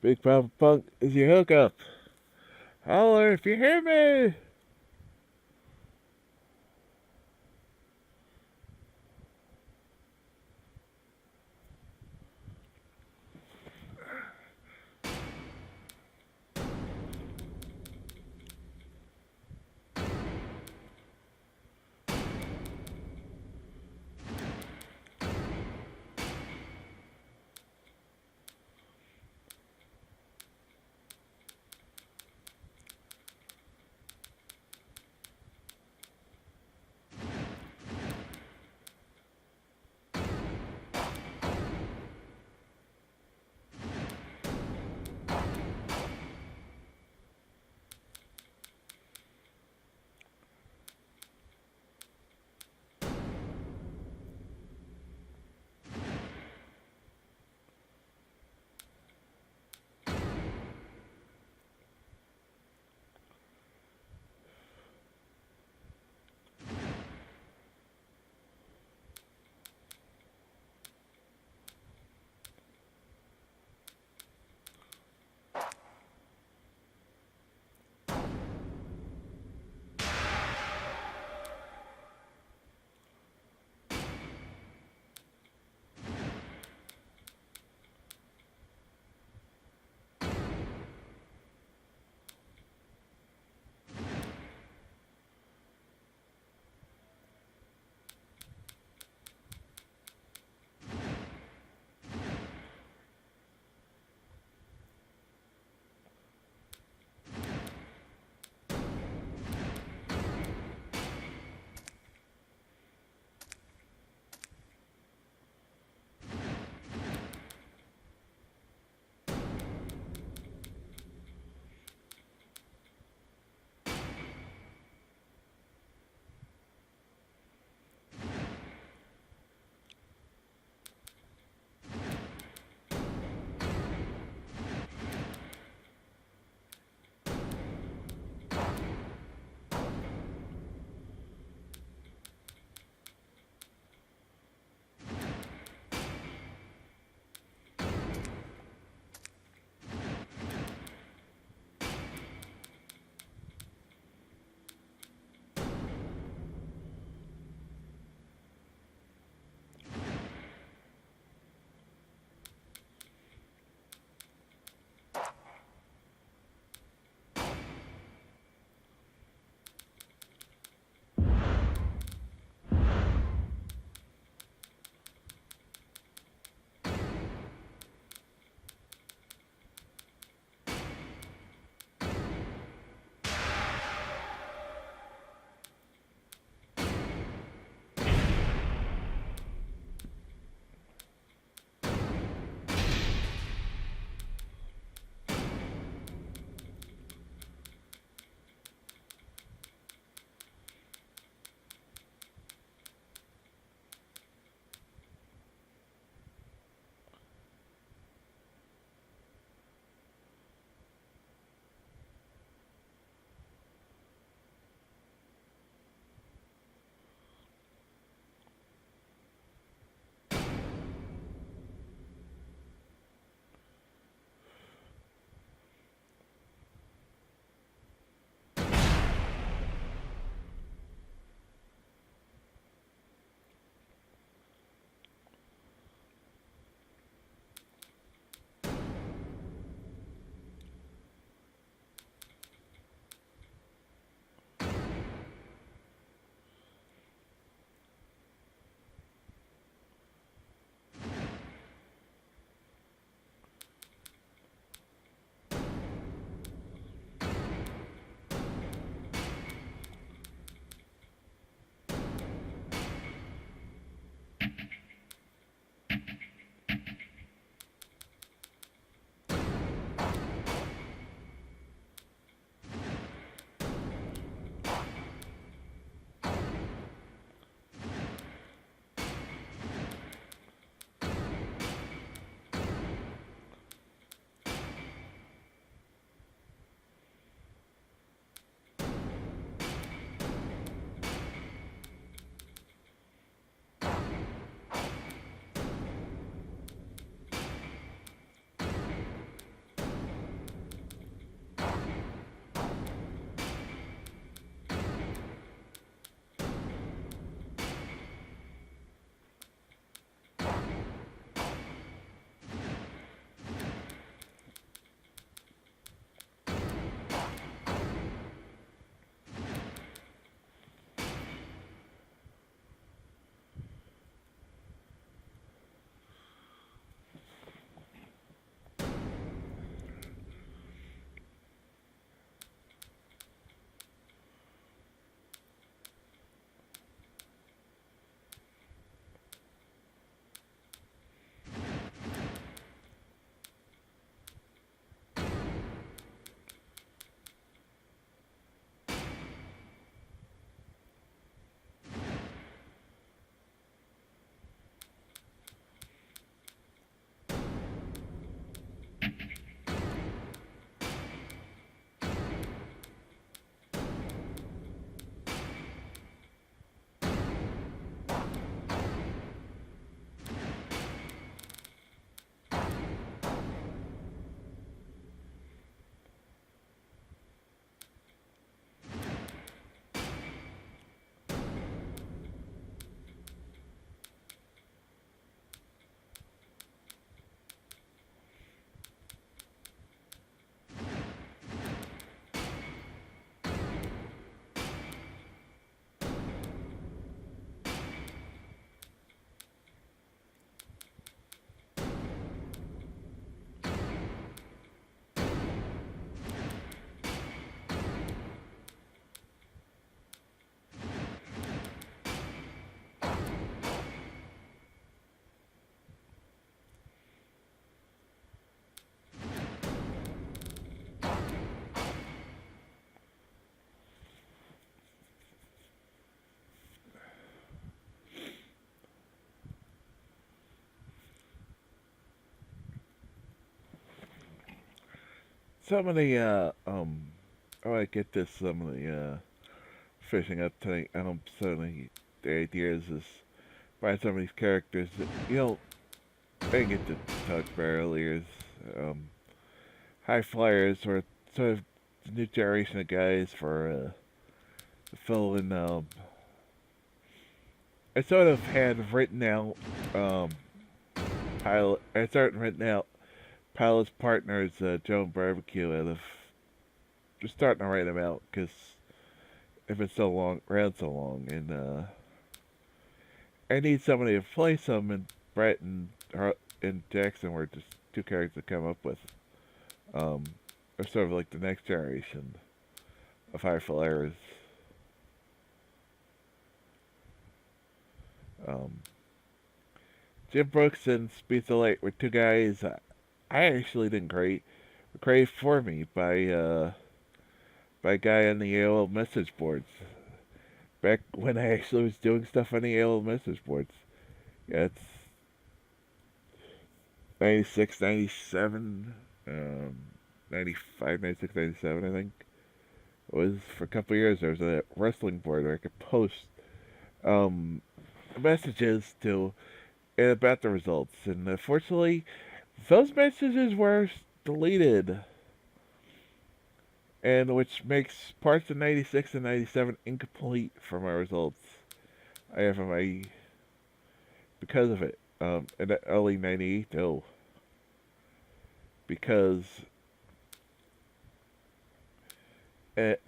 Big Papa Punk is your hookup. Holler if you hear me. some of the I want to get this some of the fishing up tonight. Certainly the idea is find some of these characters that I didn't get to talk about earlier. Is high flyers or sort of the new generation of guys for fill in. I sort of had written out pilot. I started written out pilot's partners, Joe and Barbecue, out of just starting to write them out because if it's so long, around so long, and I need somebody to play some, and Brett and Jackson were just two characters to come up with. Are sort of like the next generation of high flyers. Jim Brooks and Speed the Light were two guys I actually didn't create. Were created for me by a guy on the AOL message boards. Back when I actually was doing stuff on the AOL message boards. Yeah, it's 96, 97, 95, 96, 97, I think. It was for a couple of years. There was a wrestling board where I could post messages to and about the results. And unfortunately, those messages were deleted. And which makes parts of 96 and 97 incomplete for my results. I have my because of it. In the early 98 though. Because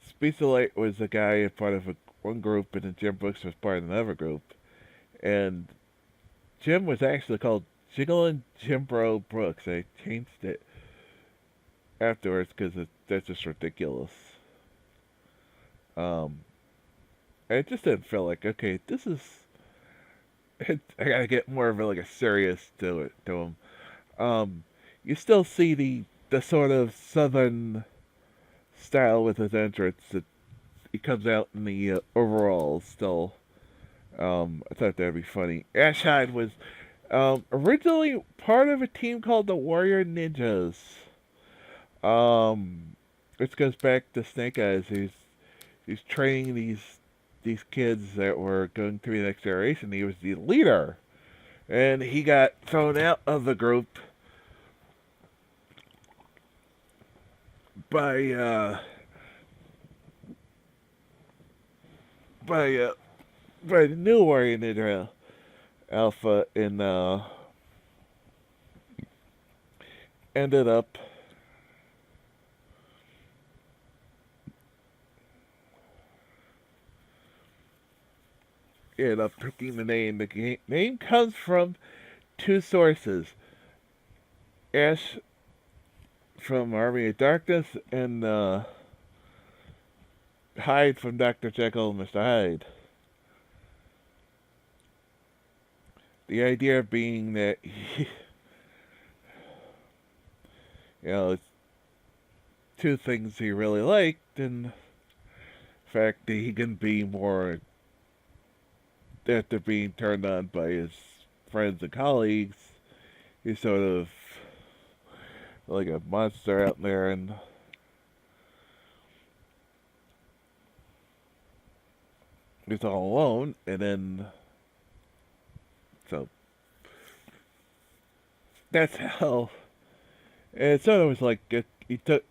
Speed the Light was a guy in part of one group, and then Jim Brooks was part of another group. And Jim was actually called Jigglin' Jimbro Brooks. I changed it afterwards because that's just ridiculous. And it just didn't feel like, okay, this is. I gotta get more of a serious to him. You still see the sort of southern style with his entrance. He comes out in the overalls still. I thought that'd be funny. Ashide was originally part of a team called the Warrior Ninjas. Which goes back to Snake Eyes. He's training these kids that were going through the next generation. He was the leader, and he got thrown out of the group by the new Warrior Ninja Alpha, and ended up picking the name. The name comes from two sources. Ash from Army of Darkness, and Hyde from Dr. Jekyll and Mr. Hyde. The idea being that it's two things he really liked, and the fact that he can be more after being turned on by his friends and colleagues. He's sort of like a monster out there, and he's all alone. And then so that's how. And it sort of was like he sort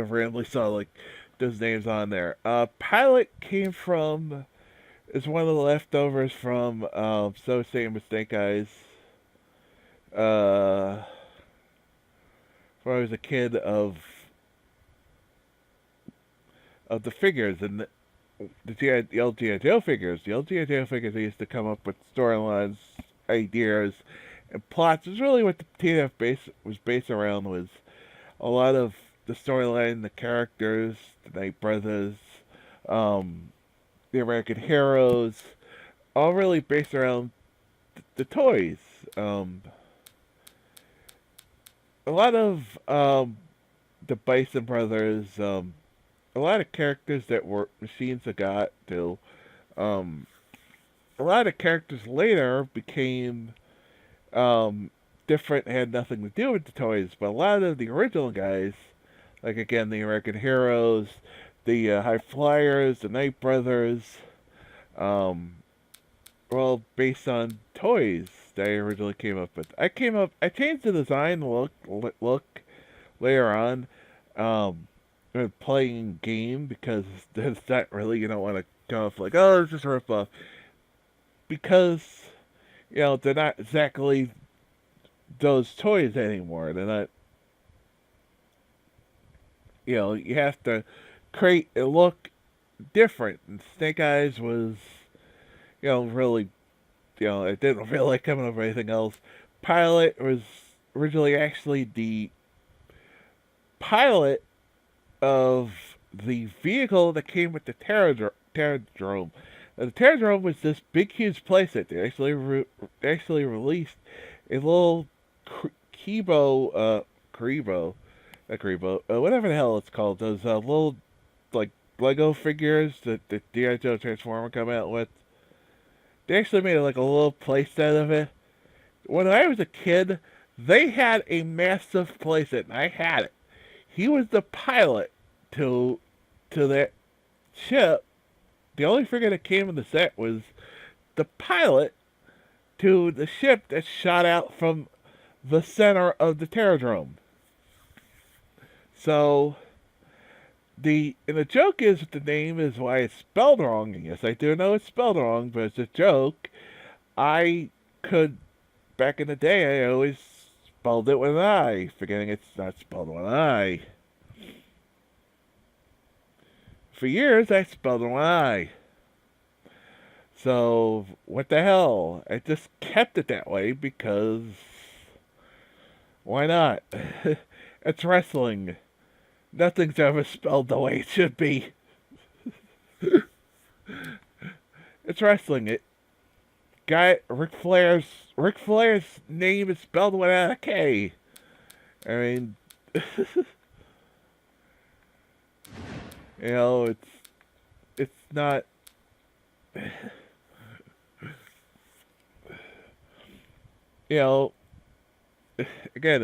of randomly saw those names on there. Pilot came from is one of the leftovers from So Same Mistake Eyes. When I was a kid of the figures and the old G.I. Joe figures. The old G.I. Joe figures, they used to come up with storylines, ideas, and plots. Is really what the TNF was based around, was a lot of the storyline, the characters, the Night Brothers, the American Heroes, all really based around the toys. A lot of the Bison Brothers, a lot of characters that were machines that got to. A lot of characters later became different, had nothing to do with the toys, but a lot of the original guys, Like again, the American Heroes, the High Flyers, the Night Brothers. Um, well, based on toys that I originally came up with. I changed the design look later on, playing game because that's not really, you don't want to go off like, oh, it's just a rip off. Because, they're not exactly those toys anymore. They're not, you have to create a look different. And Snake Eyes was, really, it didn't feel like coming up with anything else. Pilot was originally actually the pilot of the vehicle that came with the Terradrome. Now, the Terradrome was this big, huge place that they actually released a little whatever the hell it's called, those little like Lego figures that the G.I. Joe Transformer come out with. They actually made like a little playset of it. When I was a kid, they had a massive playset, and I had it. He was the pilot to that ship. The only figure that came in the set was the pilot to the ship that shot out from the center of the Terradrome. So the joke is the name is why it's spelled wrong. Yes, I do know it's spelled wrong, but it's a joke. I could back in the day I always spelled it with an I, forgetting it's not spelled with an I. For years I spelled it with an I. So what the hell? I just kept it that way because why not? It's wrestling. Nothing's ever spelled the way it should be. It's wrestling. Ric Flair's name is spelled without a K. I mean, it's not. You know, again,